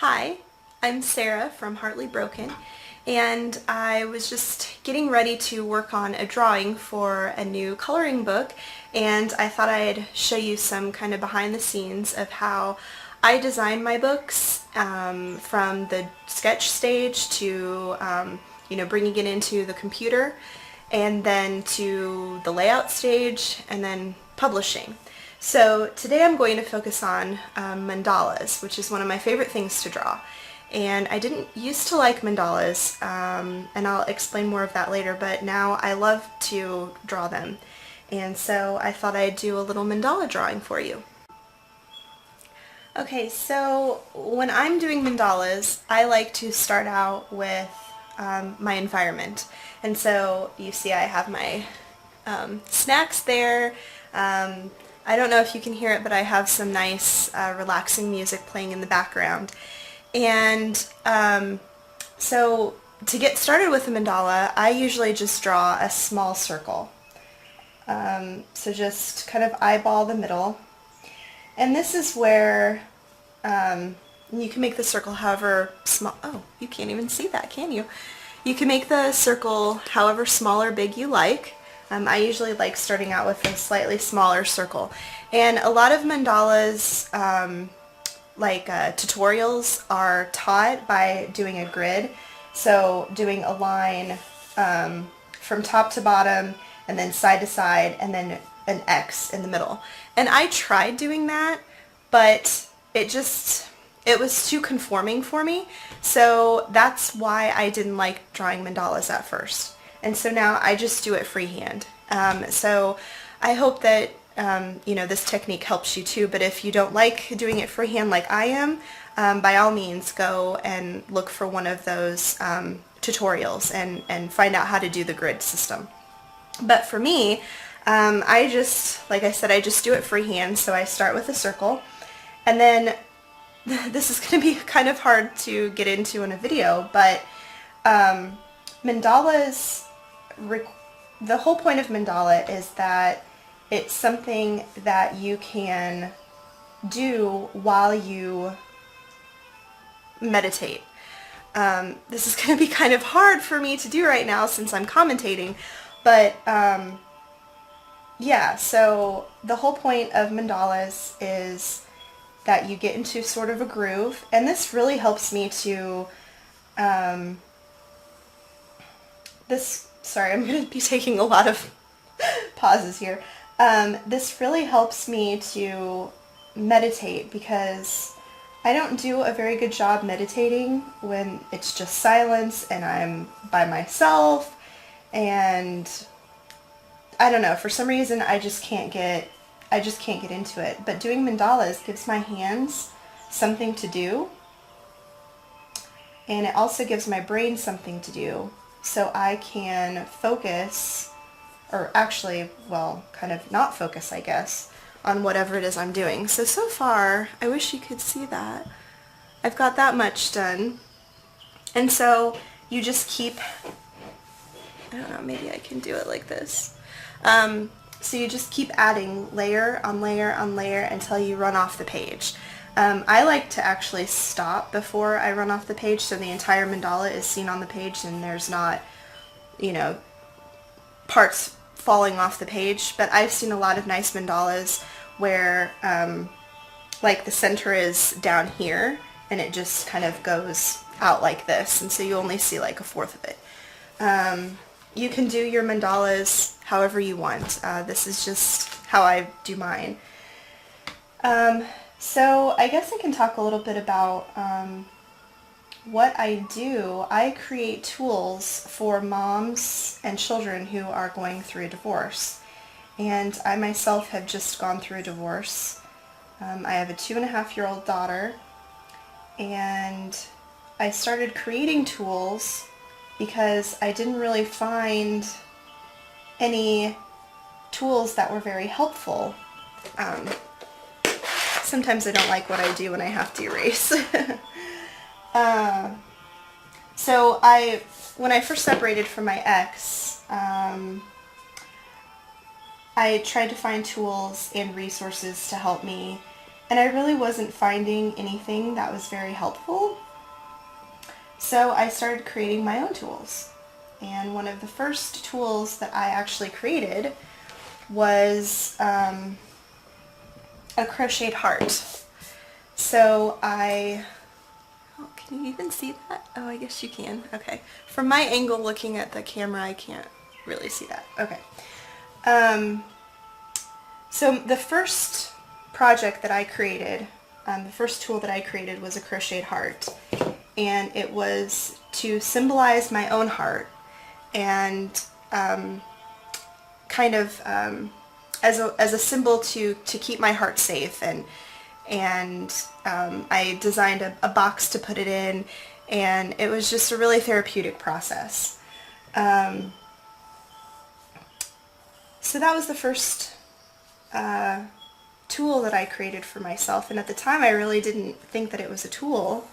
Hi, I'm Sarah from Heartily Broken, and I was just getting ready to work on a drawing for a new coloring book, and I thought I'd show you some kind of behind the scenes of how I design my books, from the sketch stage to bringing it into the computer, and then to the layout stage, and then publishing. So today I'm going to focus on mandalas, which is one of my favorite things to draw. And I didn't used to like mandalas, and I'll explain more of that later, but now I love to draw them. And so I thought I'd do a little mandala drawing for you. Okay, so when I'm doing mandalas, I like to start out with my environment. And so you see I have my snacks there. I don't know if you can hear it, but I have some nice relaxing music playing in the background. And so to get started with a mandala, I usually just draw a small circle. So just kind of eyeball the middle. And this is where you can make the circle however small. Oh, you can't even see that, can you? You can make the circle however small or big you like. I usually like starting out with a slightly smaller circle. And a lot of mandalas, tutorials, are taught by doing a grid. So doing a line from top to bottom, and then side to side, and then an X in the middle. And I tried doing that, but it was too conforming for me. So that's why I didn't like drawing mandalas at first. And so now I just do it freehand. So I hope that this technique helps you too, but if you don't like doing it freehand like I am, by all means go and look for one of those tutorials and find out how to do the grid system. But for me, I just, like I said, I just do it freehand. So I start with a circle, and then this is going to be kind of hard to get into in a video, but mandalas, the whole point of mandala is that it's something that you can do while you meditate. This is going to be kind of hard for me to do right now since I'm commentating, but yeah, so the whole point of mandalas is that you get into sort of a groove, and this really helps me to sorry, I'm going to be taking a lot of pauses here. This really helps me to meditate because I don't do a very good job meditating when it's just silence and I'm by myself, and I don't know, for some reason I just can't get into it. But doing mandalas gives my hands something to do, and it also gives my brain something to do, so I can focus, or actually, well, kind of not focus, I guess, on whatever it is I'm doing. So far, I wish you could see that. I've got that much done. And so you just keep, I don't know, maybe I can do it like this. So you just keep adding layer on layer on layer until you run off the page. I like to actually stop before I run off the page so the entire mandala is seen on the page and there's not, parts falling off the page. But I've seen a lot of nice mandalas where like the center is down here and it just kind of goes out like this, and so you only see like a fourth of it. You can do your mandalas however you want. This is just how I do mine. So I guess I can talk a little bit about what I do. I create tools for moms and children who are going through a divorce. And I myself have just gone through a divorce. I have a 2.5-year-old daughter, and I started creating tools because I didn't really find any tools that were very helpful. Sometimes I don't like what I do when I have to erase. So when I first separated from my ex, I tried to find tools and resources to help me and I really wasn't finding anything that was very helpful. So I started creating my own tools. And one of the first tools that I actually created was a crocheted heart. So oh, can you even see that? Oh, I guess you can. Okay. From my angle looking at the camera, I can't really see that. Okay. So the first project that I created, the first tool that I created was a crocheted heart. And it was to symbolize my own heart and kind of as a symbol to keep my heart safe. And I designed a box to put it in, and it was just a really therapeutic process. So that was the first tool that I created for myself, and at the time I really didn't think that it was a tool.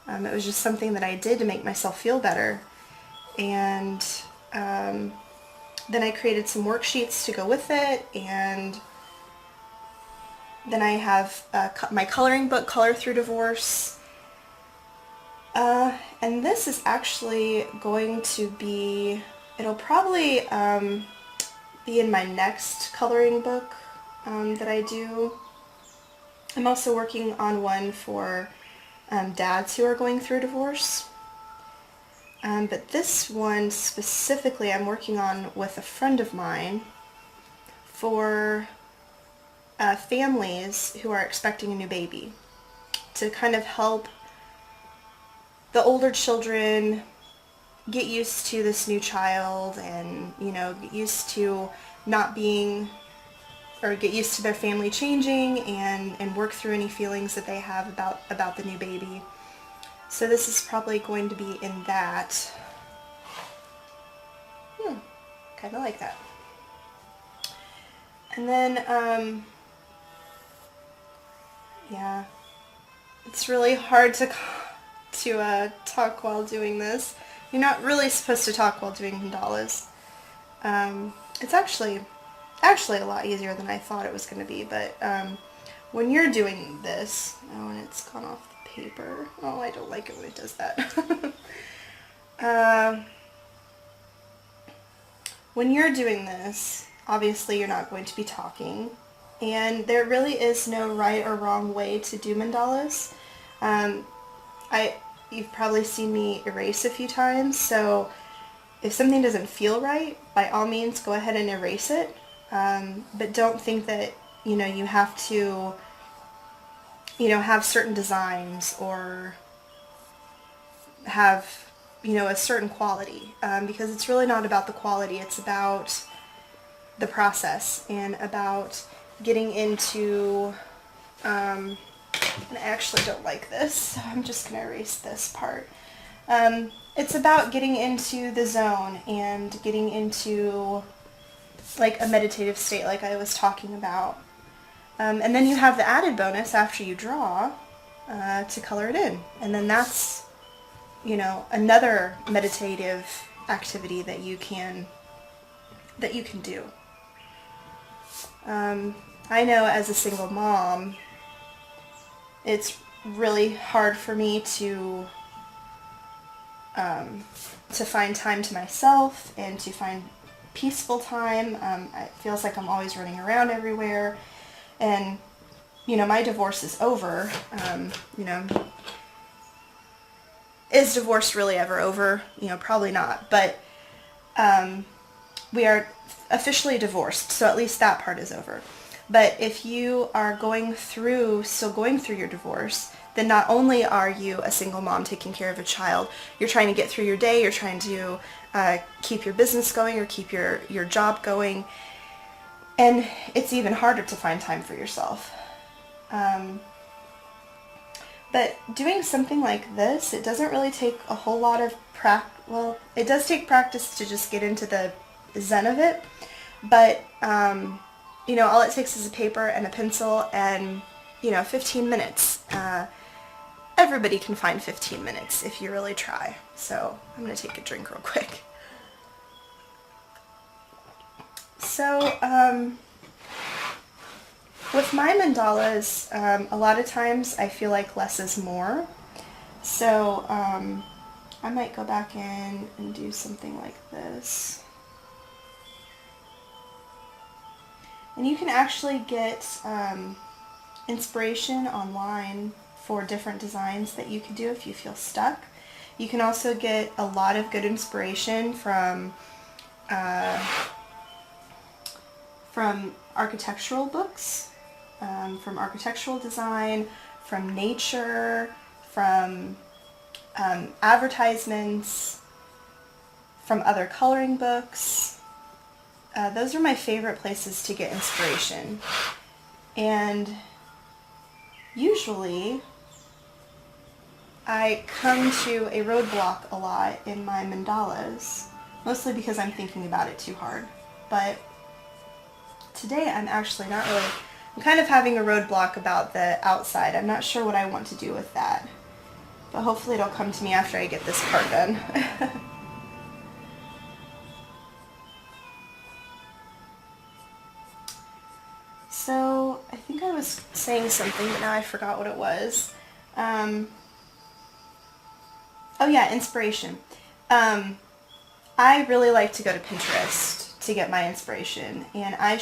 It was just something that I did to make myself feel better. And then I created some worksheets to go with it, and then I have my coloring book, Color Through Divorce. And this is actually going to be, it'll probably be in my next coloring book that I do. I'm also working on one for dads who are going through divorce. But this one specifically I'm working on with a friend of mine for families who are expecting a new baby, to kind of help the older children get used to this new child, and get used to not being, or get used to their family changing, and work through any feelings that they have about the new baby. So this is probably going to be in that. Kind of like that. And then yeah, it's really hard to talk while doing this. You're not really supposed to talk while doing mandalas. It's actually a lot easier than I thought it was going to be, but when you're doing this, oh, and it's gone off the paper. Oh, I don't like it when it does that. When you're doing this, obviously you're not going to be talking, and there really is no right or wrong way to do mandalas. You've probably seen me erase a few times, so if something doesn't feel right, by all means go ahead and erase it, but don't think that you have to have certain designs or have a certain quality, because it's really not about the quality. It's about the process and about getting into and I actually don't like this, so I'm just going to erase this part. It's about getting into the zone and getting into like a meditative state like I was talking about. And then you have the added bonus after you draw to color it in. And then that's, another meditative activity that you can do. I know as a single mom, it's really hard for me to find time to myself and to find peaceful time. It feels like I'm always running around everywhere, and my divorce is over. Is divorce really ever over? Probably not, but we are officially divorced, so at least that part is over. But if you are still going through your divorce, then not only are you a single mom taking care of a child, you're trying to get through your day, you're trying to keep your business going or keep your job going, and it's even harder to find time for yourself. But doing something like this, it doesn't really take a whole lot of well, it does take practice to just get into the zen of it, but all it takes is a paper and a pencil and 15 minutes. Everybody can find 15 minutes if you really try. So I'm going to take a drink real quick. So With my mandalas, a lot of times I feel like less is more. So I might go back in and do something like this. And you can actually get inspiration online for different designs that you could do if you feel stuck. You can also get a lot of good inspiration from architectural books, from architectural design, from nature, from advertisements, from other coloring books. Those are my favorite places to get inspiration. And usually I come to a roadblock a lot in my mandalas, mostly because I'm thinking about it too hard. But today I'm actually not really, I'm kind of having a roadblock about the outside. I'm not sure what I want to do with that. But hopefully it'll come to me after I get this part done. So I think I was saying something, but now I forgot what it was. Oh yeah, inspiration. I really like to go to Pinterest to get my inspiration, and I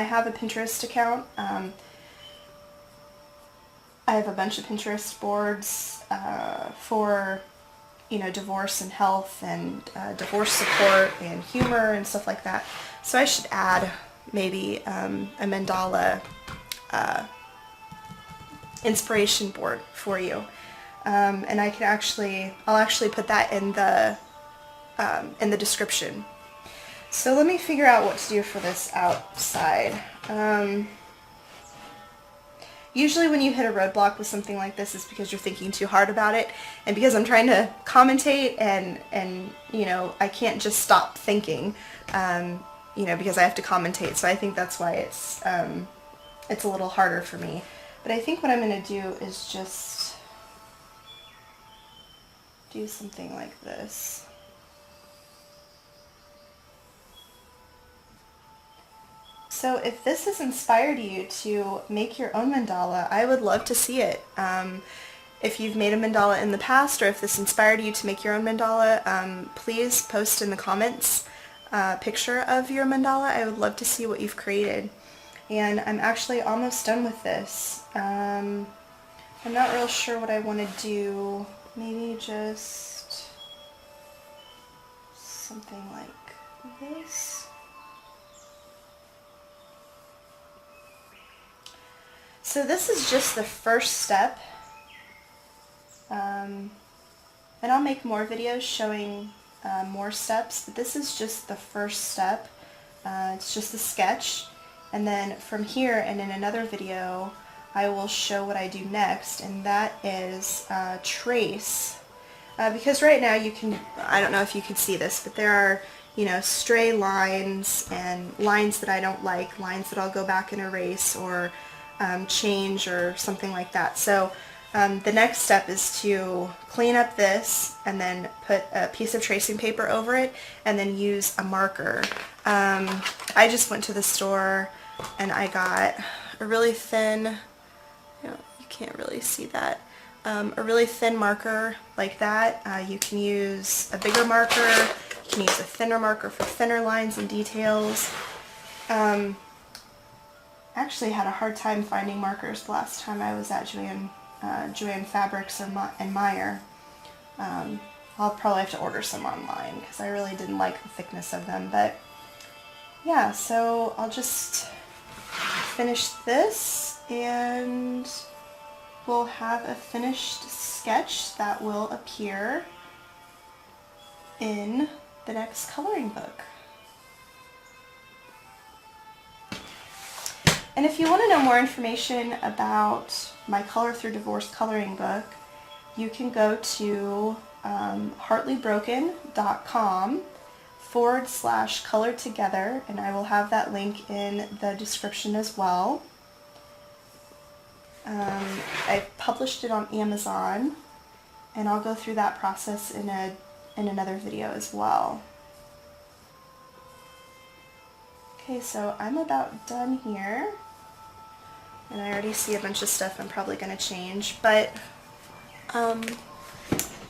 have a Pinterest account. I have a bunch of Pinterest boards for, divorce and health and divorce support and humor and stuff like that. So I should add maybe a mandala inspiration board for you. And I'll actually put that in the description. So let me figure out what to do for this outside. Usually when you hit a roadblock with something like this, it's because you're thinking too hard about it, and because I'm trying to commentate and I can't just stop thinking, because I have to commentate. So I think that's why it's a little harder for me. But I think what I'm going to do is just do something like this. So if this has inspired you to make your own mandala, I would love to see it. If you've made a mandala in the past, or if this inspired you to make your own mandala, please post in the comments a picture of your mandala. I would love to see what you've created. And I'm actually almost done with this. I'm not real sure what I want to do. Maybe just something like this. So this is just the first step, and I'll make more videos showing more steps, but this is just the first step. It's just a sketch, and then from here and in another video I will show what I do next, and that is trace. Because right now I don't know if you can see this, but there are stray lines and lines that I don't like, lines that I'll go back and erase or change or something like that. So the next step is to clean up this and then put a piece of tracing paper over it and then use a marker. I just went to the store and I got a really thin, you can't really see that, a really thin marker like that. You can use a bigger marker, you can use a thinner marker for thinner lines and details. Actually had a hard time finding markers the last time I was at Joann Fabrics and Meyer. I'll probably have to order some online because I really didn't like the thickness of them. But yeah, so I'll just finish this and we'll have a finished sketch that will appear in the next coloring book. And if you want to know more information about my Color Through Divorce coloring book, you can go to heartlybroken.com/color together, and I will have that link in the description as well. I've published it on Amazon, and I'll go through that process in another video as well. Okay, so I'm about done here. And I already see a bunch of stuff I'm probably going to change, but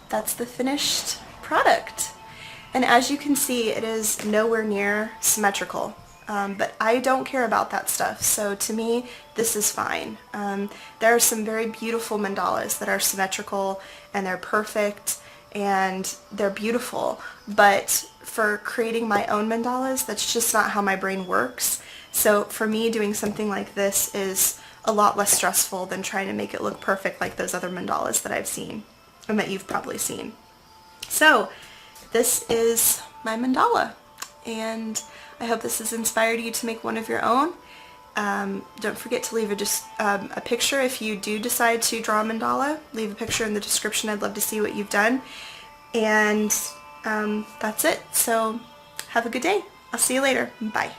that's the finished product. And as you can see, it is nowhere near symmetrical. But I don't care about that stuff, so to me, this is fine. There are some very beautiful mandalas that are symmetrical, and they're perfect, and they're beautiful. But for creating my own mandalas, that's just not how my brain works. So for me, doing something like this is a lot less stressful than trying to make it look perfect like those other mandalas that I've seen, and that you've probably seen. So this is my mandala, and I hope this has inspired you to make one of your own. Don't forget to leave a picture if you do decide to draw a mandala. Leave a picture in the description. I'd love to see what you've done. And that's it. So have a good day. I'll see you later. Bye.